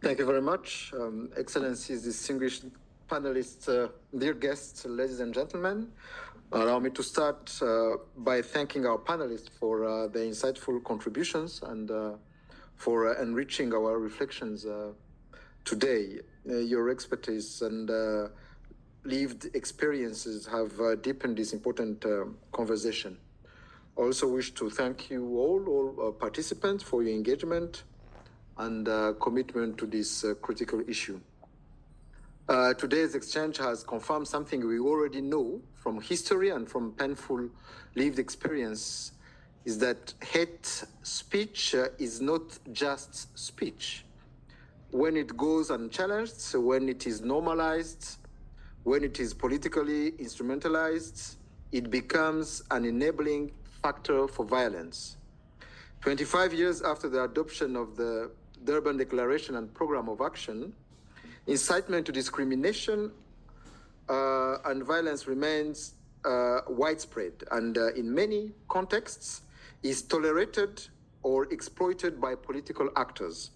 Thank you very much. Excellencies, distinguished panelists, dear guests, ladies and gentlemen. Allow me to start by thanking our panelists for their insightful contributions and for enriching our reflections today. Your expertise and lived experiences have deepened this important conversation. I also wish to thank you all participants for your engagement and commitment to this critical issue. Today's exchange has confirmed something we already know from history and from painful lived experience, is that hate speech is not just speech. When it goes unchallenged, when it is normalized, when it is politically instrumentalized, it becomes an enabling factor for violence. 25 years after the adoption of the Durban Declaration and Program of Action, incitement to discrimination and violence remains widespread and in many contexts is tolerated or exploited by political actors.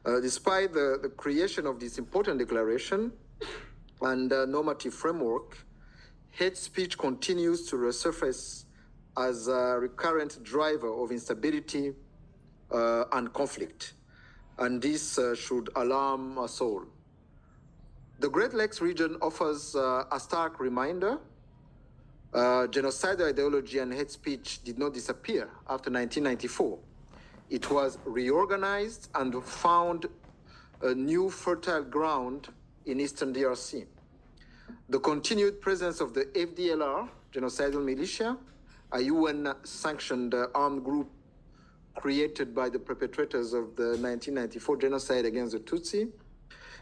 Despite the creation of this important declaration and normative framework, hate speech continues to resurface as a recurrent driver of instability and conflict. And this should alarm us all. The Great Lakes region offers a stark reminder. Genocidal ideology and hate speech did not disappear after 1994. It was reorganized and found a new fertile ground in Eastern DRC. The continued presence of the FDLR, genocidal militia, a UN-sanctioned armed group created by the perpetrators of the 1994 genocide against the Tutsi,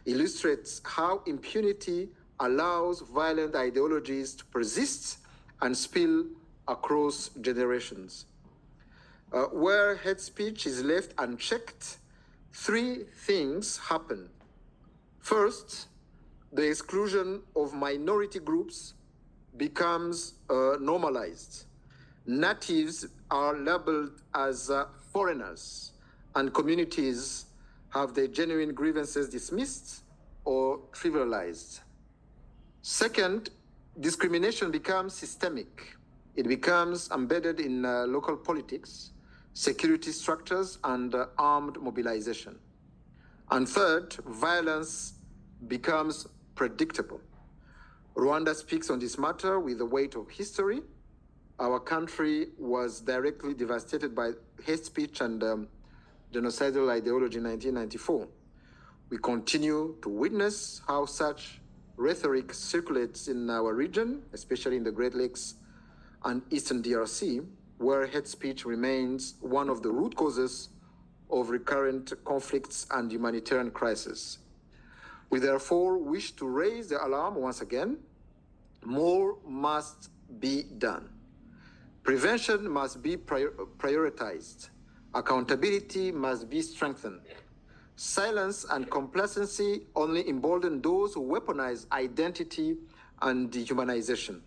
illustrates how impunity allows violent ideologies to persist and spill across generations. Where hate speech is left unchecked, three things happen. First, the exclusion of minority groups becomes normalized. Natives are labeled as foreigners, and communities have their genuine grievances dismissed or trivialized. Second, discrimination becomes systemic. It becomes embedded in local politics, security structures, and armed mobilization. And third, violence becomes predictable. Rwanda speaks on this matter with the weight of history. Our country was directly devastated by hate speech and genocidal ideology in 1994. We continue to witness how such rhetoric circulates in our region, especially in the Great Lakes and Eastern DRC, where hate speech remains one of the root causes of recurrent conflicts and humanitarian crises. We therefore wish to raise the alarm once again. More must be done. Prevention must be prioritized. Accountability must be strengthened. Silence and complacency only embolden those who weaponize identity and dehumanization.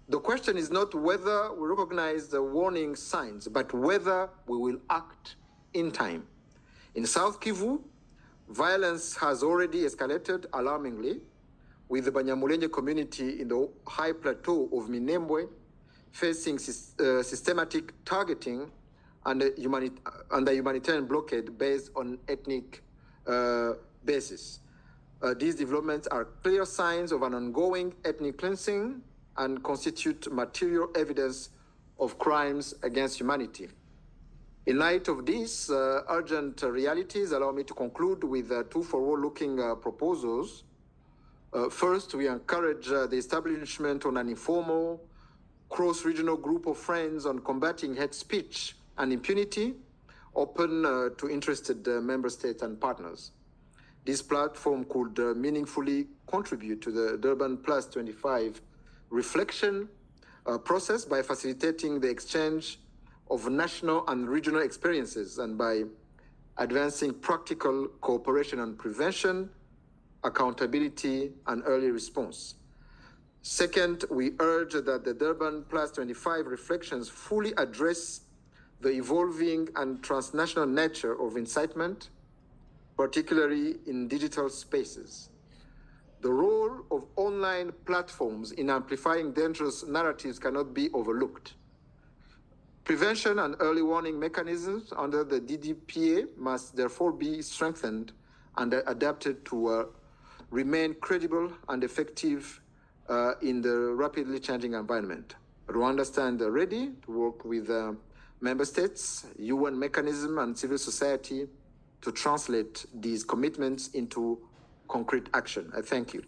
The question is not whether we recognize the warning signs, but whether we will act in time. In South Kivu, violence has already escalated alarmingly, with the Banyamulenge community in the high plateau of Minembwe facing systematic targeting and a humanitarian blockade based on ethnic basis. These developments are clear signs of an ongoing ethnic cleansing and constitute material evidence of crimes against humanity. In light of these urgent realities, allow me to conclude with two forward-looking proposals. First, we encourage the establishment of an informal, cross-regional group of friends on combating hate speech and impunity, open to interested member states and partners. This platform could meaningfully contribute to the Durban Plus 25 reflection process by facilitating the exchange of national and regional experiences and by advancing practical cooperation on prevention, accountability, and early response. Second, we urge that the Durban Plus 25 reflections fully address the evolving and transnational nature of incitement, particularly in digital spaces. The role of online platforms in amplifying dangerous narratives cannot be overlooked. Prevention and early warning mechanisms under the DDPA must therefore be strengthened and adapted to remain credible and effective in the rapidly changing environment. Rwanda stands ready to work with member states, UN mechanism, and civil society to translate these commitments into concrete action. I thank you.